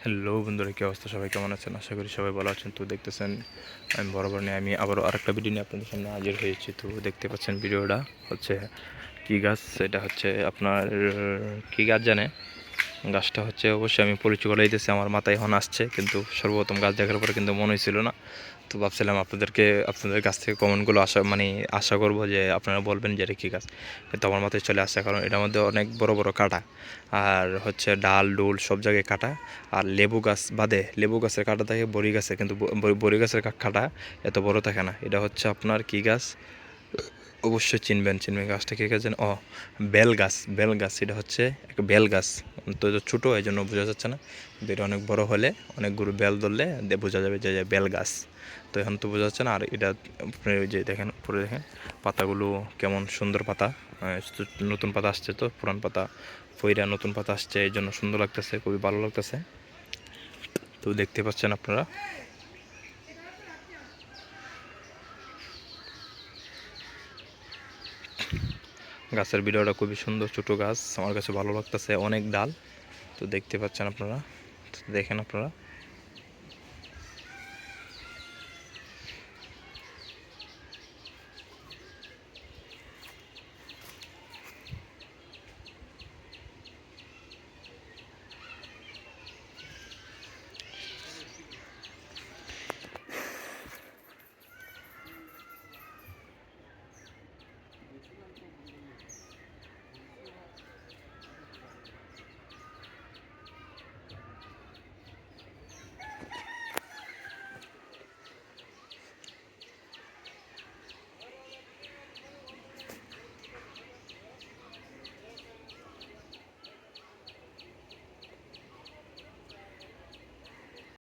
Hello বন্ধুরা, কী অবস্থা? সবাই কেমন আছেন? আশা করি সবাই ভালো আছেন। তো দেখতেছেন আমি বরাবর নিয়ে আমি আবারও আরেকটা ভিডিও নিয়ে আপনাদের সামনে হাজির হয়েছি। তো দেখতে পাচ্ছেন ভিডিওটা হচ্ছে কী গাছ, এটা হচ্ছে আপনার কী গাছ জানে। গাছটা হচ্ছে অবশ্যই আমি পরিচয় করে দিতেছি, আমার মাথায় এখন আসছে, কিন্তু সর্বপ্রথম গাছ দেখার পরে কিন্তু মনে হয়েছিল না। তো ভাবছিলাম আপনাদের কাছ থেকে কমেন্টগুলো আশা করব যে আপনারা বলবেন যে এটা কী গাছ। কিন্তু আমার মাথায় চলে আসছে, কারণ এটার মধ্যে অনেক বড় বড় কাঁটা, আর হচ্ছে ডাল ডোল সব জায়গায় কাঁটা। আর লেবু গাছ বাদে, লেবু গাছের কাঁটা থাকে বড়ি গাছে, কিন্তু বড়ি গাছের কাঁটা এত বড় থাকে না। এটা হচ্ছে আপনার কী গাছ অবশ্যই চিনবেন গাছটা কী গাছ জানেন? বেল গাছ। এটা হচ্ছে একটা বেল গাছ। তো এটা ছোটো, এই জন্য বোঝা যাচ্ছে না, কিন্তু এটা অনেক বড় হলে অনেকগুলো বেল ধরলে বোঝা যাবে যে বেল গাছ। তো এখন তো বোঝা যাচ্ছে না। আর এটা আপনি ওই যে দেখেন, উপরে দেখেন পাতাগুলো কেমন সুন্দর পাতা, নতুন পাতা আসছে, তো পুরান পাতা ফইরা নতুন পাতা আসছে, এই জন্য সুন্দর লাগতেছে, খুবই ভালো লাগতেছে। তো দেখতে পাচ্ছেন আপনারা। গাছের ভিডিওটা খুবই সুন্দর, ছোটো গাছ, আমার কাছে ভালো লাগতেছে, অনেক ডাল। তো দেখতে পাচ্ছেন আপনারা, দেখেন আপনারা।